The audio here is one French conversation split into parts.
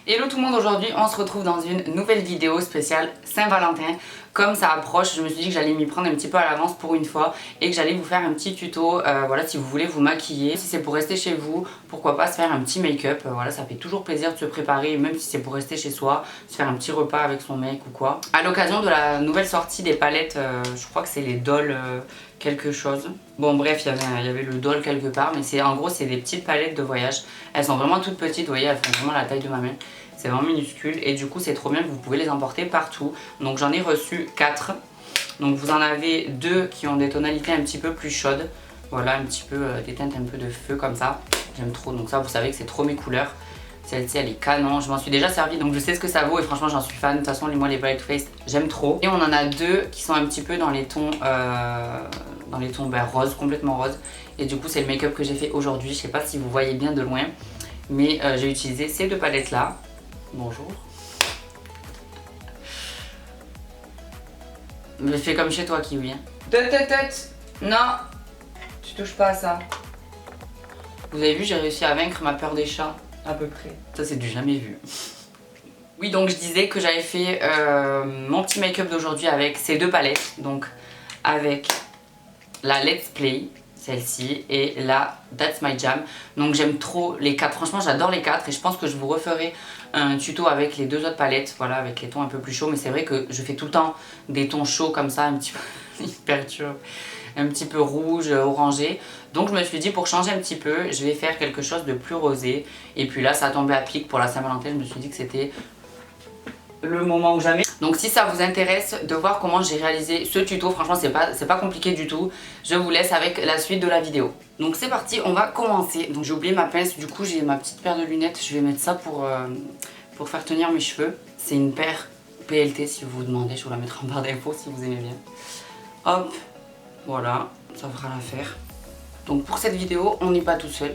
Hello tout le monde, aujourd'hui on se retrouve dans une nouvelle vidéo spéciale Saint-Valentin. Comme ça approche, je me suis dit que j'allais m'y prendre un petit peu à l'avance pour une fois et que j'allais vous faire un petit tuto, voilà, si vous voulez vous maquiller. Si c'est pour rester chez vous, pourquoi pas se faire un petit make-up, voilà, ça fait toujours plaisir de se préparer, même si c'est pour rester chez soi, se faire un petit repas avec son mec ou quoi. À l'occasion de la nouvelle sortie des palettes, je crois que c'est les Doll quelque chose. Bon bref, il y avait le Doll quelque part, mais c'est en gros c'est des petites palettes de voyage. Elles sont vraiment toutes petites, vous voyez, elles font vraiment la taille de ma main. C'est vraiment minuscule et du coup c'est trop bien que vous pouvez les emporter partout. Donc j'en ai reçu 4. Donc vous en avez 2 qui ont des tonalités un petit peu plus chaudes. Voilà, un petit peu des teintes un peu de feu comme ça. J'aime trop, donc ça vous savez que c'est trop mes couleurs. Celle-ci elle est canon, je m'en suis déjà servi donc je sais ce que ça vaut et franchement j'en suis fan. De toute façon moi les palette face j'aime trop. Et on en a 2 qui sont un petit peu dans les tons rose, complètement rose. Et du coup c'est le make-up que j'ai fait aujourd'hui. Je sais pas si vous voyez bien de loin, mais j'ai utilisé ces 2 palettes là. Bonjour. Mais fais comme chez toi Kiwi. Tête. Non, tu touches pas à ça. Vous avez vu, j'ai réussi à vaincre ma peur des chats. À peu près. Ça c'est du jamais vu. Oui, donc je disais que j'avais fait mon petit make-up d'aujourd'hui avec ces 2 palettes. Donc avec la Let's Play, celle-ci, et la That's My Jam. Donc j'aime trop les 4, franchement j'adore les 4 et je pense que je vous referai un tuto avec les 2 autres palettes, voilà, avec les tons un peu plus chauds. Mais c'est vrai que je fais tout le temps des tons chauds comme ça, un petit peu hyper chaud, un petit peu rouge, orangé. Donc je me suis dit pour changer un petit peu, je vais faire quelque chose de plus rosé. Et puis là ça a tombé à pic pour la Saint-Valentin, je me suis dit que c'était le moment ou jamais. Donc si ça vous intéresse de voir comment j'ai réalisé ce tuto, franchement c'est pas compliqué du tout. Je vous laisse avec la suite de la vidéo. Donc c'est parti, on va commencer. Donc j'ai oublié ma pince, du coup j'ai ma petite paire de lunettes. Je vais mettre ça pour faire tenir mes cheveux. C'est une paire PLT si vous vous demandez, je vous la mettrai en barre d'infos si vous aimez bien. Hop, voilà, ça fera l'affaire. Donc pour cette vidéo, on n'est pas tout seul.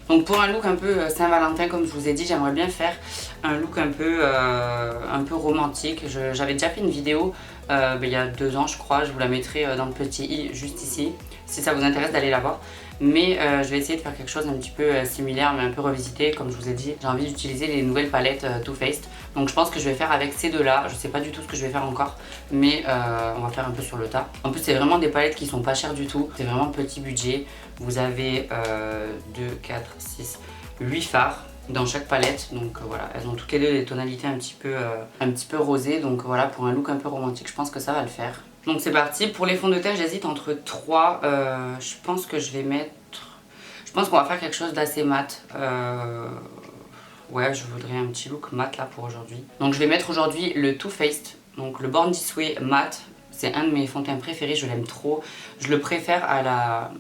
Donc pour un look un peu Saint-Valentin, comme je vous ai dit, j'aimerais bien faire un look un peu romantique. J'avais déjà fait une vidéo il y a 2 ans je crois, je vous la mettrai dans le petit i juste ici, si ça vous intéresse d'aller la voir. Mais je vais essayer de faire quelque chose un petit peu similaire mais un peu revisité. Comme je vous ai dit, j'ai envie d'utiliser les nouvelles palettes Too Faced. Donc je pense que je vais faire avec ces 2 là, je sais pas du tout ce que je vais faire encore, mais on va faire un peu sur le tas. En plus c'est vraiment des palettes qui sont pas chères du tout, c'est vraiment petit budget. Vous avez 2, 4, 6, 8 fards dans chaque palette, donc voilà, elles ont toutes les 2 des tonalités un petit peu rosées, donc voilà, pour un look un peu romantique, je pense que ça va le faire. Donc c'est parti. Pour les fonds de teint, j'hésite entre 3, je pense que je vais mettre, je pense qu'on va faire quelque chose d'assez mat. Ouais, je voudrais un petit look mat là pour aujourd'hui. Donc je vais mettre aujourd'hui le Too Faced, donc le Born This Way mat. C'est un de mes fonds de teint préférés, je l'aime trop. Je le préfère à la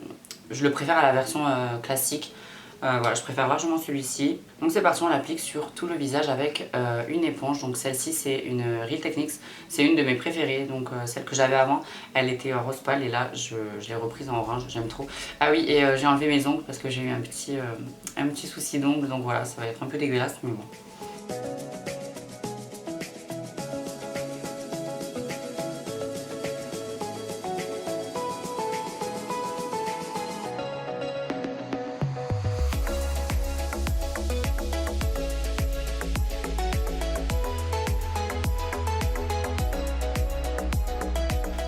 version classique. Voilà, je préfère largement celui-ci. Donc c'est parti, on l'applique sur tout le visage avec une éponge. Donc celle-ci c'est une Real Techniques, c'est une de mes préférées. Donc celle que j'avais avant, elle était rose pâle et là je l'ai reprise en orange, j'aime trop. Ah oui, et j'ai enlevé mes ongles parce que j'ai eu un petit souci d'ongles. Donc voilà, ça va être un peu dégueulasse mais bon.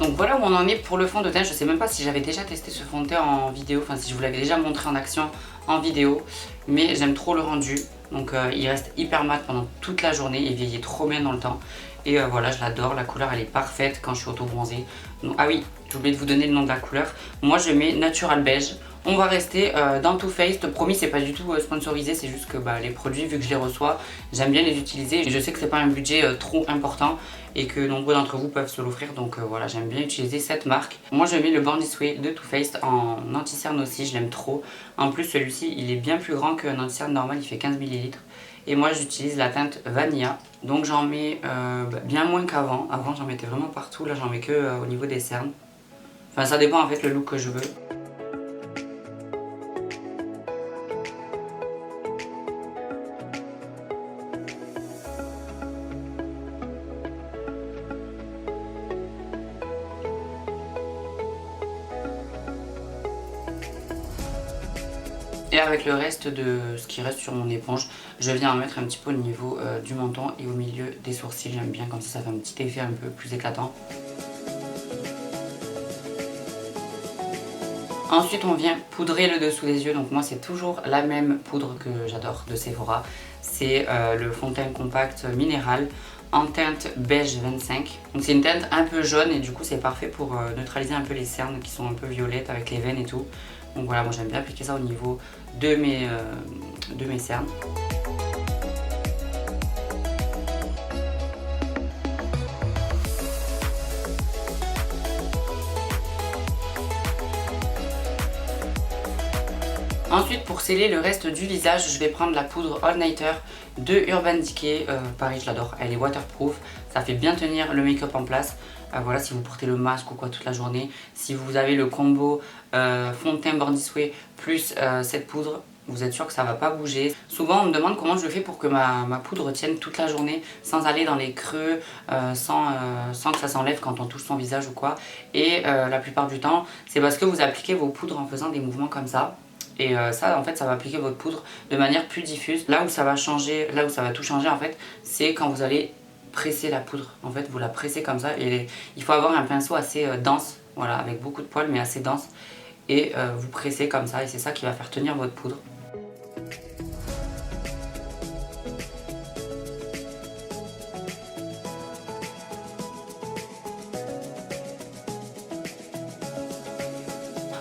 Donc voilà où on en est pour le fond de teint. Je sais même pas si j'avais déjà testé ce fond de teint en vidéo, enfin si je vous l'avais déjà montré en action en vidéo, mais j'aime trop le rendu. Donc il reste hyper mat pendant toute la journée, il vieillit trop bien dans le temps. Et voilà, je l'adore, la couleur elle est parfaite quand je suis auto-bronzée. Ah oui, j'ai oublié de vous donner le nom de la couleur. Moi je mets Natural Beige. On va rester dans Too Faced. Promis, c'est pas du tout sponsorisé, c'est juste que les produits, vu que je les reçois, j'aime bien les utiliser. Et je sais que c'est pas un budget trop important et que nombreux d'entre vous peuvent se l'offrir. Donc voilà, j'aime bien utiliser cette marque. Moi, je mets le Born This Way de Too Faced en anti-cerne aussi, je l'aime trop. En plus, celui-ci, il est bien plus grand qu'un anti-cerne normal, il fait 15 ml. Et moi, j'utilise la teinte Vanilla. Donc j'en mets bien moins qu'avant. Avant, j'en mettais vraiment partout. Là, j'en mets que au niveau des cernes. Enfin, ça dépend en fait le look que je veux. Et là avec le reste de ce qui reste sur mon éponge, je viens en mettre un petit peu au niveau du menton et au milieu des sourcils. J'aime bien comme ça fait un petit effet un peu plus éclatant. Ensuite on vient poudrer le dessous des yeux, donc moi c'est toujours la même poudre que j'adore de Sephora. C'est le fond de teint compact minéral en teinte beige 25. Donc c'est une teinte un peu jaune et du coup c'est parfait pour neutraliser un peu les cernes qui sont un peu violettes avec les veines et tout. Donc voilà, moi j'aime bien appliquer ça au niveau de mes cernes. Ensuite pour sceller le reste du visage, je vais prendre la poudre All Nighter de Urban Decay. Pareil, je l'adore, elle est waterproof, ça fait bien tenir le make-up en place. Voilà, si vous portez le masque ou quoi toute la journée, si vous avez le combo fond de teint Born This Way plus cette poudre, vous êtes sûr que ça va pas bouger. Souvent on me demande comment je fais pour que ma poudre tienne toute la journée sans aller dans les creux, sans que ça s'enlève quand on touche son visage ou quoi. Et la plupart du temps c'est parce que vous appliquez vos poudres en faisant des mouvements comme ça. Et ça en fait ça va appliquer votre poudre de manière plus diffuse. Là où ça va changer, là où ça va tout changer en fait, c'est quand vous allez presser la poudre. En fait vous la pressez comme ça et il faut avoir un pinceau assez dense, voilà, avec beaucoup de poils mais assez dense. Et vous pressez comme ça et c'est ça qui va faire tenir votre poudre.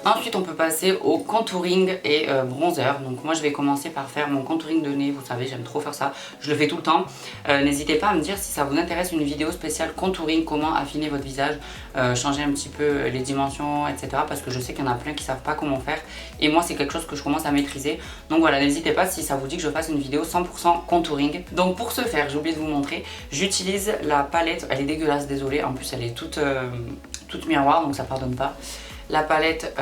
Ensuite on peut passer au contouring et bronzer. Donc moi je vais commencer par faire mon contouring de nez. Vous savez j'aime trop faire ça, je le fais tout le temps. N'hésitez pas à me dire si ça vous intéresse une vidéo spéciale contouring, comment affiner votre visage, changer un petit peu les dimensions etc. Parce que je sais qu'il y en a plein qui savent pas comment faire. Et moi c'est quelque chose que je commence à maîtriser. Donc voilà, n'hésitez pas si ça vous dit que je fasse une vidéo 100% contouring. Donc pour ce faire, j'ai oublié de vous montrer, j'utilise la palette, elle est dégueulasse désolée, en plus elle est toute miroir donc ça pardonne pas. La palette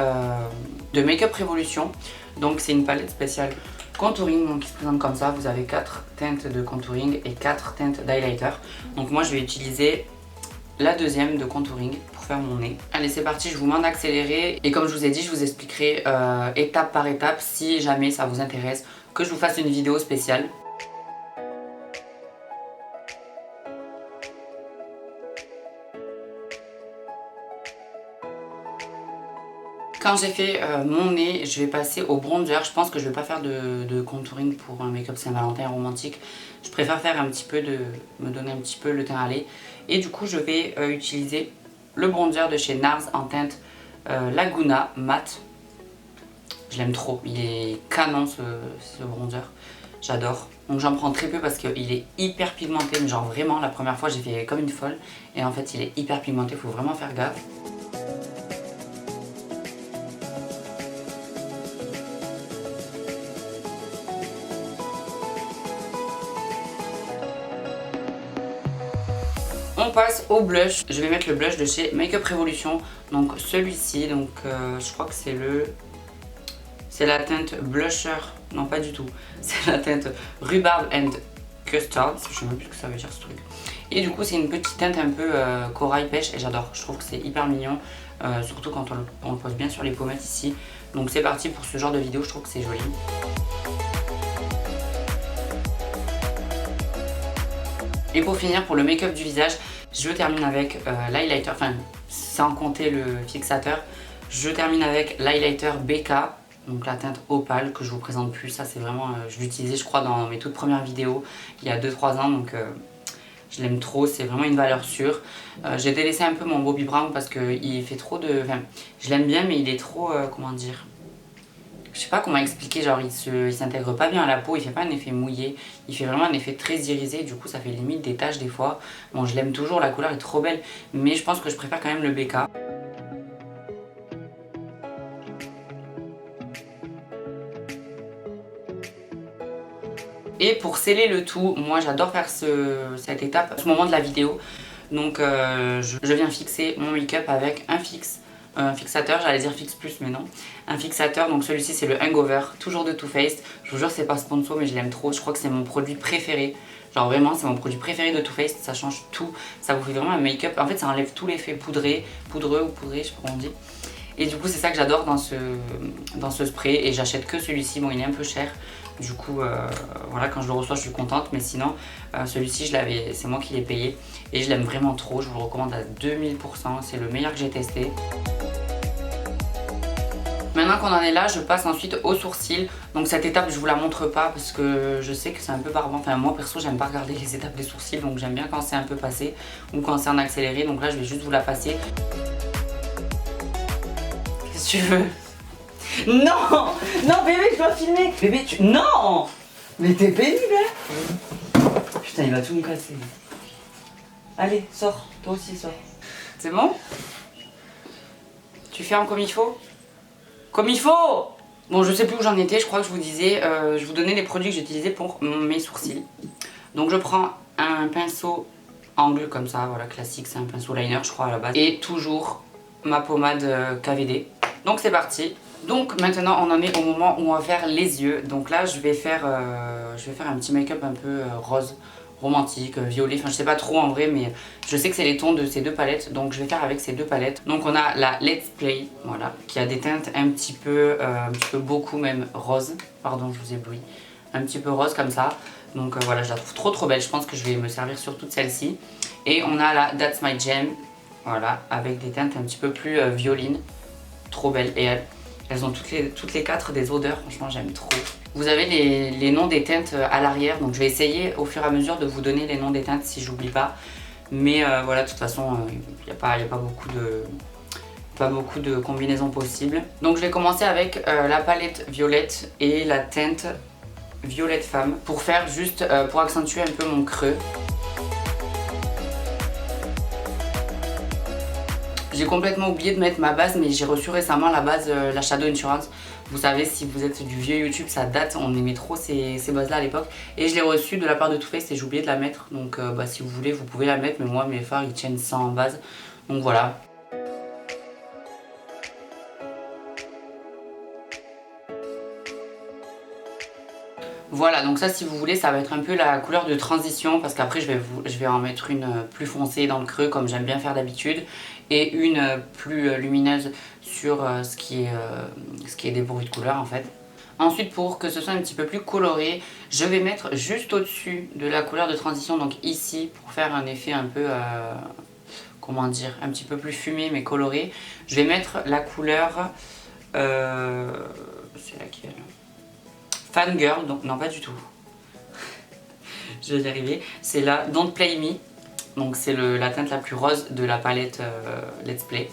de Make Up Revolution, donc c'est une palette spéciale contouring donc qui se présente comme ça. Vous avez 4 teintes de contouring et 4 teintes d'highlighter. Donc moi je vais utiliser la deuxième de contouring pour faire mon nez. Allez c'est parti, je vous demande d'accélérer et comme je vous ai dit je vous expliquerai étape par étape si jamais ça vous intéresse que je vous fasse une vidéo spéciale. Quand j'ai fait mon nez, je vais passer au bronzer. Je pense que je ne vais pas faire de contouring pour un make-up Saint-Valentin romantique. Je préfère faire me donner un petit peu le teint à lait. Et du coup, je vais utiliser le bronzer de chez NARS en teinte Laguna Matte. Je l'aime trop, il est canon ce bronzer. J'adore. Donc j'en prends très peu parce qu'il est hyper pigmenté. Mais genre vraiment, la première fois, j'ai fait comme une folle. Et en fait, il est hyper pigmenté, il faut vraiment faire gaffe. On passe au blush. Je vais mettre le blush de chez Make Up Revolution. Donc celui-ci, donc je crois que c'est la teinte blusher. Non pas du tout. C'est la teinte Rhubarb and Custard. Je sais même plus ce que ça veut dire ce truc. Et du coup c'est une petite teinte un peu corail pêche et j'adore. Je trouve que c'est hyper mignon. Surtout quand on le pose bien sur les pommettes ici. Donc c'est parti pour ce genre de vidéo. Je trouve que c'est joli. Et pour finir, pour le make-up du visage, je termine avec l'highlighter, enfin sans compter le fixateur, je termine avec l'highlighter BK, donc la teinte opale que je vous présente plus. Ça c'est vraiment, je l'utilisais je crois dans mes toutes premières vidéos il y a 2-3 ans, donc je l'aime trop, c'est vraiment une valeur sûre. J'ai délaissé un peu mon Bobbi Brown parce qu'il fait trop de... Enfin, je l'aime bien mais il est trop, comment dire... Je sais pas comment expliquer, genre il s'intègre pas bien à la peau, il fait pas un effet mouillé, il fait vraiment un effet très irisé, du coup ça fait limite des taches des fois. Bon je l'aime toujours, la couleur est trop belle, mais je pense que je préfère quand même le BK. Et pour sceller le tout, moi j'adore faire cette étape à ce moment de la vidéo. Donc je viens fixer mon make-up avec un fixateur, j'allais dire fixe plus mais non, un fixateur. Donc celui-ci c'est le Hangover, toujours de Too Faced. Je vous jure c'est pas sponsor mais je l'aime trop, je crois que c'est mon produit préféré. Genre vraiment c'est mon produit préféré de Too Faced, ça change tout, ça vous fait vraiment un make-up. En fait ça enlève tout l'effet poudré, poudreux ou poudré, je sais pas comment on dit. Et du coup c'est ça que j'adore dans ce spray. Et j'achète que celui-ci, bon il est un peu cher. Du coup voilà, quand je le reçois je suis contente. Mais sinon celui-ci c'est moi qui l'ai payé. Et je l'aime vraiment trop, je vous le recommande à 2000%. C'est le meilleur que j'ai testé. Maintenant qu'on en est là, je passe ensuite aux sourcils. Donc cette étape je vous la montre pas parce que je sais que c'est un peu barbant. Enfin moi perso j'aime pas regarder les étapes des sourcils, donc j'aime bien quand c'est un peu passé ou quand c'est en accéléré. Donc là je vais juste vous la passer. Qu'est-ce que tu veux? Non! Non bébé, je dois filmer! Bébé tu... Non! Mais t'es pénible hein? Putain il va tout me casser. Allez, sors, toi aussi sors. C'est bon? Tu fermes comme il faut? Comme il faut! Bon, je sais plus où j'en étais, je crois que je vous disais, je vous donnais les produits que j'utilisais pour mes sourcils. Donc je prends un pinceau angle comme ça, voilà, classique, c'est un pinceau liner je crois à la base. Et toujours ma pommade KVD. Donc c'est parti. Donc maintenant on en est au moment où on va faire les yeux. Donc là je vais faire un petit make-up un peu rose, romantique, violet, enfin je sais pas trop en vrai, mais je sais que c'est les tons de ces deux palettes, donc je vais faire avec ces deux palettes. Donc on a la Let's Play, voilà, qui a des teintes un petit peu beaucoup même rose, pardon je vous éblouis, un petit peu rose comme ça. Donc voilà, je la trouve trop belle, je pense que je vais me servir sur toute celle-ci. Et on a la That's My Gem, voilà, avec des teintes un petit peu plus violines, trop belles. Et elles ont toutes les quatre des odeurs, franchement j'aime trop. Vous avez les noms des teintes à l'arrière, donc je vais essayer au fur et à mesure de vous donner les noms des teintes si j'oublie pas. Mais voilà, de toute façon, il n'y a pas beaucoup de combinaisons possibles. Donc je vais commencer avec la palette violette et la teinte violette femme pour faire juste, pour accentuer un peu mon creux. J'ai complètement oublié de mettre ma base, mais j'ai reçu récemment la base, la Shadow Insurance. Vous savez, si vous êtes du vieux YouTube, ça date, on aimait trop ces bases là à l'époque. Et je l'ai reçue de la part de Too Faced et j'ai oublié de la mettre. Donc si vous voulez, vous pouvez la mettre, mais moi mes fards ils tiennent ça en base. Donc voilà. Voilà, donc ça si vous voulez ça va être un peu la couleur de transition parce qu'après je vais en mettre une plus foncée dans le creux comme j'aime bien faire d'habitude et une plus lumineuse sur ce qui est des bruits de couleur en fait. Ensuite pour que ce soit un petit peu plus coloré, je vais mettre juste au-dessus de la couleur de transition, donc ici pour faire un effet un peu, comment dire, un petit peu plus fumé mais coloré. Je vais mettre la couleur, c'est laquelle ? Fangirl, donc non pas du tout, je vais y arriver, c'est la Don't Play Me, donc c'est la teinte la plus rose de la palette Let's Play.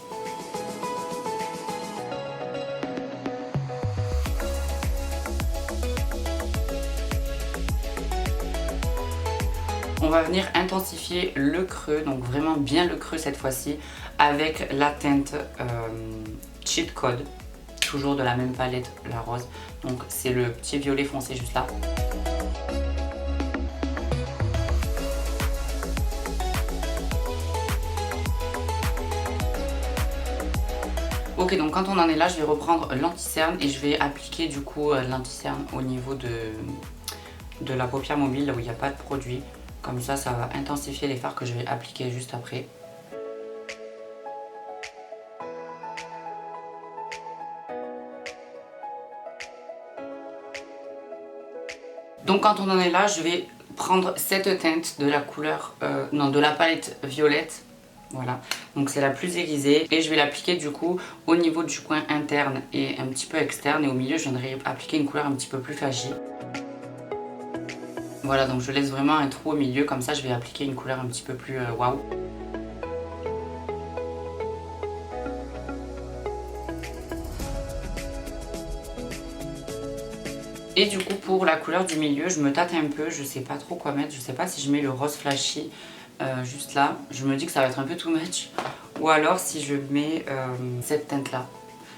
On va venir intensifier le creux, donc vraiment bien le creux cette fois-ci, avec la teinte Cheat Code. Toujours de la même palette, la rose. Donc c'est le petit violet foncé juste là. Ok, donc quand on en est là, je vais reprendre l'anti-cerne et je vais appliquer du coup l'anti-cerne au niveau de la paupière mobile, là où il n'y a pas de produit. Comme ça, ça va intensifier les fards que je vais appliquer juste après. Donc quand on en est là, je vais prendre cette teinte de la couleur, de la palette violette. Voilà, donc c'est la plus irisée et je vais l'appliquer du coup au niveau du coin interne et un petit peu externe. Et au milieu, je viendrai appliquer une couleur un petit peu plus flashy. Voilà, donc je laisse vraiment un trou au milieu, comme ça je vais appliquer une couleur un petit peu plus waouh. Et du coup pour la couleur du milieu, je me tâte un peu, je sais pas trop quoi mettre, je sais pas si je mets le rose flashy juste là, je me dis que ça va être un peu too much, ou alors si je mets cette teinte là.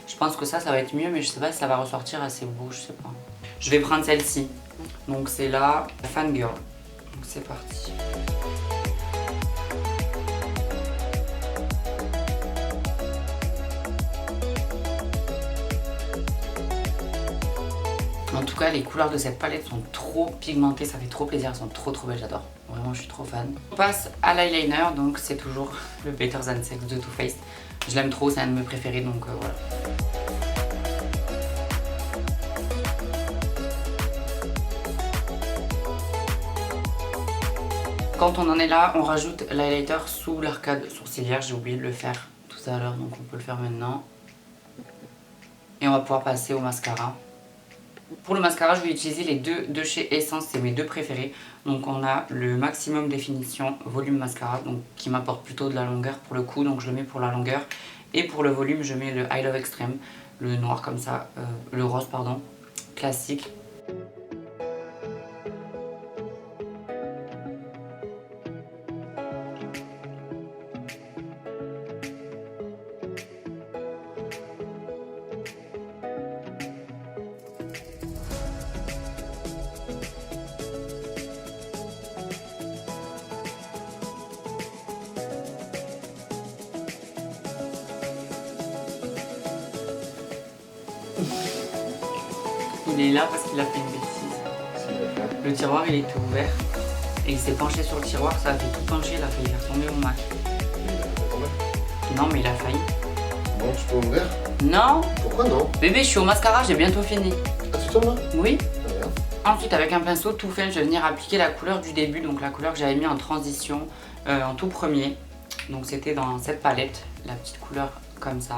Je pense que ça va être mieux, mais je sais pas si ça va ressortir assez beau, je sais pas. Je vais prendre celle-ci, donc c'est la Fangirl, donc c'est parti. En tout tout cas les couleurs de cette palette sont trop pigmentées, ça fait trop plaisir, elles sont trop belles, j'adore. Vraiment je suis trop fan. On passe à l'eyeliner, donc c'est toujours le Better Than Sex de Too Faced. Je l'aime trop, c'est un de mes préférés, donc voilà. Quand on en est là, on rajoute l'highlighter sous l'arcade sourcilière. J'ai oublié de le faire tout à l'heure, donc on peut le faire maintenant. Et on va pouvoir passer au mascara. Pour le mascara, je vais utiliser les deux de chez Essence, c'est mes deux préférés. Donc on a le Maximum Définition Volume Mascara, donc qui m'apporte plutôt de la longueur pour le coup, donc je le mets pour la longueur. Et pour le volume, je mets le I Love Extreme, le noir comme ça, le rose pardon, classique. Il est là parce qu'il a fait une bêtise. Le tiroir il était ouvert et il s'est penché sur le tiroir, ça a fait tout pencher, il a failli faire tomber mon Mac. Non mais il a failli. Non, tu peux ouvrir? Non. Pourquoi non? Bébé, je suis au mascara, j'ai bientôt fini. Ah, tu tournes là? Oui. Ensuite avec un pinceau tout fin, je vais venir appliquer la couleur du début, donc la couleur que j'avais mis en transition en tout premier. Donc c'était dans cette palette, la petite couleur comme ça.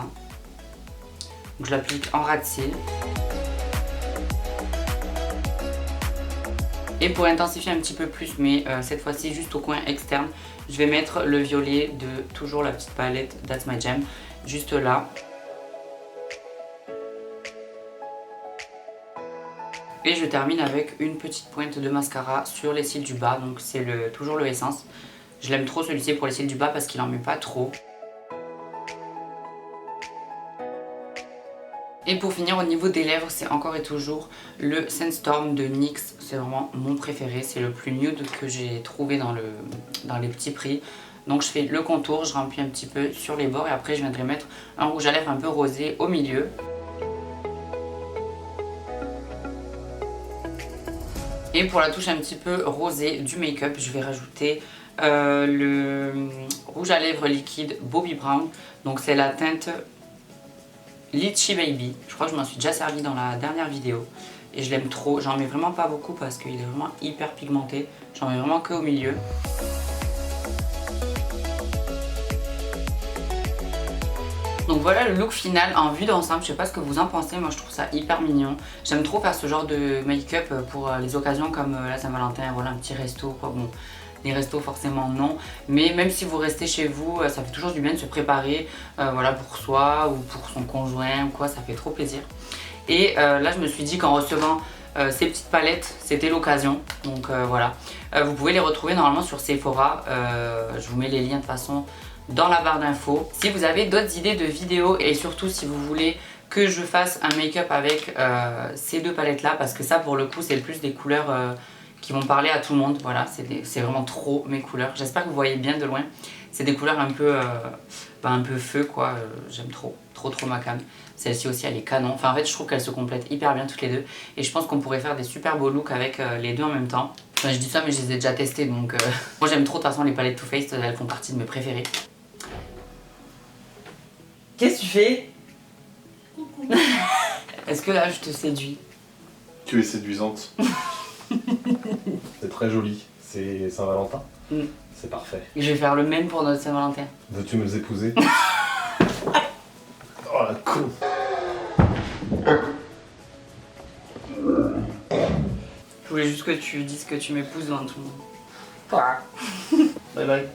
Donc je l'applique en ras de cils. Et pour intensifier un petit peu plus, mais cette fois-ci juste au coin externe, je vais mettre le violet de toujours la petite palette That's My Jam, juste là. Et je termine avec une petite pointe de mascara sur les cils du bas, donc c'est toujours le Essence. Je l'aime trop celui-ci pour les cils du bas parce qu'il en met pas trop. Et pour finir au niveau des lèvres, c'est encore et toujours le Sandstorm de NYX. C'est vraiment mon préféré, c'est le plus nude que j'ai trouvé dans les petits prix. Donc je fais le contour, je remplis un petit peu sur les bords et après je viendrai mettre un rouge à lèvres un peu rosé au milieu. Et pour la touche un petit peu rosée du make-up, je vais rajouter le rouge à lèvres liquide Bobbi Brown. Donc c'est la teinte Litchi Baby. Je crois que je m'en suis déjà servi dans la dernière vidéo. Et je l'aime trop. J'en mets vraiment pas beaucoup parce qu'il est vraiment hyper pigmenté. J'en mets vraiment que au milieu. Donc voilà le look final en vue d'ensemble, je sais pas ce que vous en pensez, moi je trouve ça hyper mignon. J'aime trop faire ce genre de make-up pour les occasions comme la Saint-Valentin, voilà un petit resto quoi. Bon, les restos forcément non, mais même si vous restez chez vous, ça fait toujours du bien de se préparer voilà, pour soi ou pour son conjoint ou quoi, ça fait trop plaisir. Et là je me suis dit qu'en recevant ces petites palettes, c'était l'occasion, donc voilà. Vous pouvez les retrouver normalement sur Sephora, je vous mets les liens de toute façon dans la barre d'infos. Si vous avez d'autres idées de vidéos et surtout si vous voulez que je fasse un make-up avec ces deux palettes là, parce que ça pour le coup c'est le plus des couleurs qui vont parler à tout le monde, voilà, c'est vraiment trop mes couleurs. J'espère que vous voyez bien de loin, c'est des couleurs un peu feu quoi, j'aime trop ma cam. Celle-ci aussi elle est canon, enfin en fait je trouve qu'elles se complètent hyper bien toutes les deux et je pense qu'on pourrait faire des super beaux looks avec les deux en même temps. Enfin, je dis ça mais je les ai déjà testés donc moi j'aime trop de toute façon les palettes Too Faced, elles font partie de mes préférées. Qu'est-ce que tu fais? Coucou. Est-ce que là je te séduis? Tu es séduisante. C'est très joli. C'est Saint-Valentin. C'est parfait. Et je vais faire le même pour notre Saint-Valentin. Veux-tu nous épouser? Oh la con. Je voulais juste que tu dises que tu m'épouses devant tout le monde. Bye bye.